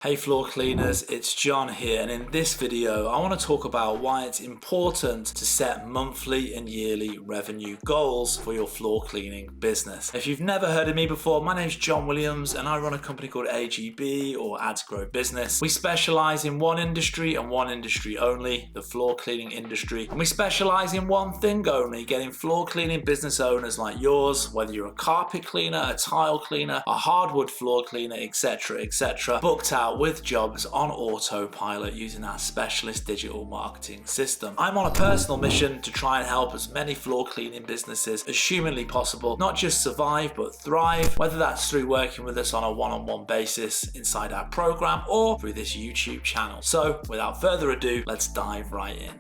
Hey floor cleaners, it's John here, and in this video I want to talk about why it's important to set monthly and yearly revenue goals for your floor cleaning business. If you've never heard of me before, my name is John Williams and I run a company called AGB, or Ads Grow Business. We specialize in one industry and one industry only, the floor cleaning industry, and we specialize in one thing only, getting floor cleaning business owners like yours, whether you're a carpet cleaner, a tile cleaner, a hardwood floor cleaner, etc., booked out with jobs on autopilot using our specialist digital marketing system. I'm on a personal mission to try and help as many floor cleaning businesses as humanly possible not just survive but thrive, whether that's through working with us on a one-on-one basis inside our program or through this YouTube channel. So without further ado, let's dive right in.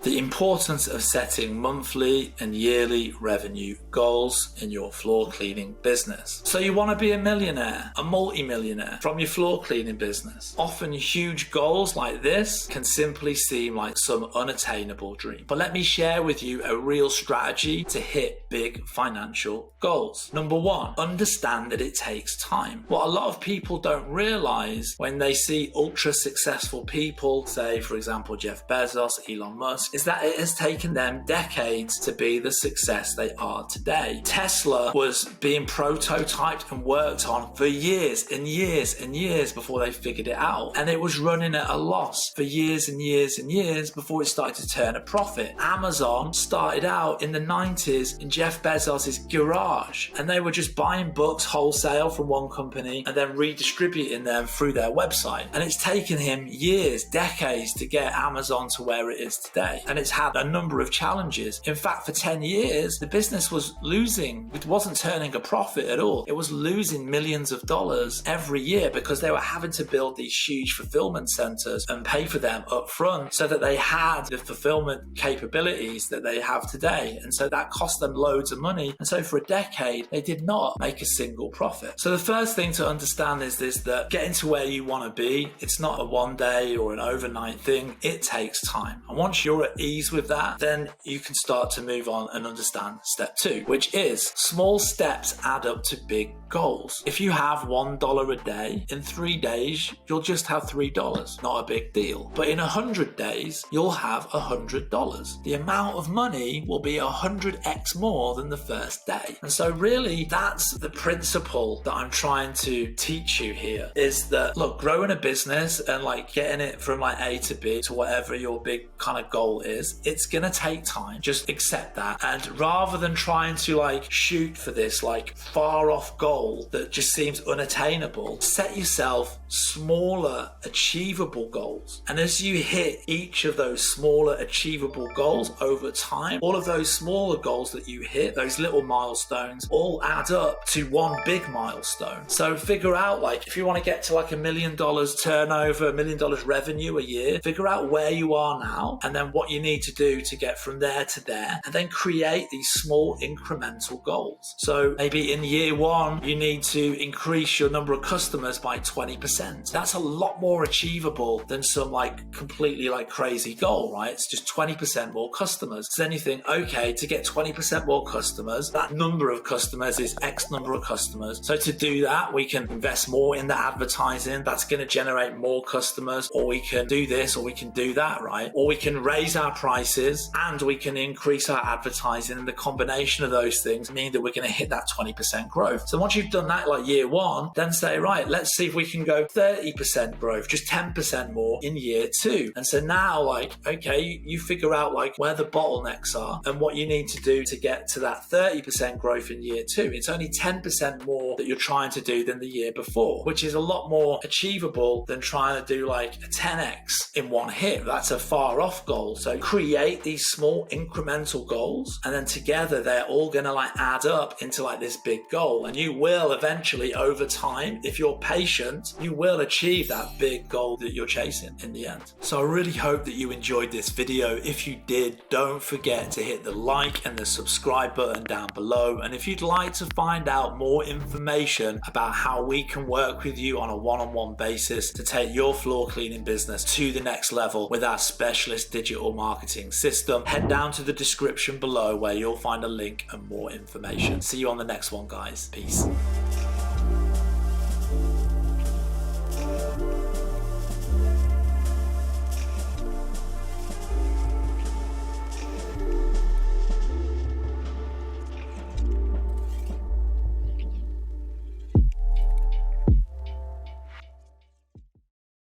The importance of setting monthly and yearly revenue goals in your floor cleaning business. So you want to be a millionaire, a multi-millionaire from your floor cleaning business. Often huge goals like this can simply seem like some unattainable dream. But let me share with you a real strategy to hit big financial goals. Number one, understand that it takes time. What a lot of people don't realize when they see ultra successful people, say for example Jeff Bezos, Elon Musk, is that it has taken them decades to be the success they are today. Tesla was being prototyped and worked on for years and years and years before they figured it out. And it was running at a loss for years and years and years before it started to turn a profit. Amazon started out in the 90s in Jeff Bezos' garage, and they were just buying books wholesale from one company and then redistributing them through their website. And it's taken him years, decades to get Amazon to where it is today. And it's had a number of challenges. In fact, for 10 years, the business was losing. It wasn't turning a profit at all. It was losing millions of dollars every year because they were having to build these huge fulfillment centers and pay for them up front so that they had the fulfillment capabilities that they have today. And so that cost them loads of money. And so for a decade, they did not make a single profit. So the first thing to understand is this, that getting to where you want to be, it's not a one day or an overnight thing. It takes time. And once you're at ease with that, then you can start to move on and understand step two, which is small steps add up to big goals. If you have $1 a day, in 3 days, you'll just have $3. Not a big deal. But in 100 days, you'll have $100. The amount of money will be 100x more than the first day. And so really, that's the principle that I'm trying to teach you here, is that, look, growing a business and like getting it from like A to B to whatever your big kind of goal is, it's gonna take time. Just accept that. And rather than trying to like shoot for this like far off goal that just seems unattainable, set yourself smaller achievable goals. And as you hit each of those smaller achievable goals over time, all of those smaller goals that you hit, those little milestones, all add up to one big milestone. So figure out, like, if you want to get to like $1 million turnover, $1 million revenue a year, figure out where you are now and then what you need to do to get from there to there, and then create these small incremental goals. So maybe in year one, you need to increase your number of customers by 20%. That's a lot more achievable than some like completely like crazy goal, right? It's just 20% more customers. So then you think, okay, to get 20% more customers, that number of customers is X number of customers. So to do that, we can invest more in the advertising. That's going to generate more customers, or we can do this, or we can do that, right? Or we can raise our prices and we can increase our advertising, and the combination of those things mean that we're going to hit that 20% growth. So once you've done that like year one, then say, right, let's see if we can go 30% growth, just 10% more in year two. And so now, like, okay, you figure out like where the bottlenecks are and what you need to do to get to that 30% growth in year two. It's only 10% more that you're trying to do than the year before, which is a lot more achievable than trying to do like a 10x in one hit. That's a far off goal. So create these small incremental goals, and then together they're all going to like add up into like this big goal, and you will will eventually, over time, if you're patient, you will achieve that big goal that you're chasing in the end. So I really hope that you enjoyed this video. If you did, don't forget to hit the like and the subscribe button down below. And if you'd like to find out more information about how we can work with you on a one-on-one basis to take your floor cleaning business to the next level with our specialist digital marketing system, head down to the description below where you'll find a link and more information. See you on the next one, guys. Peace.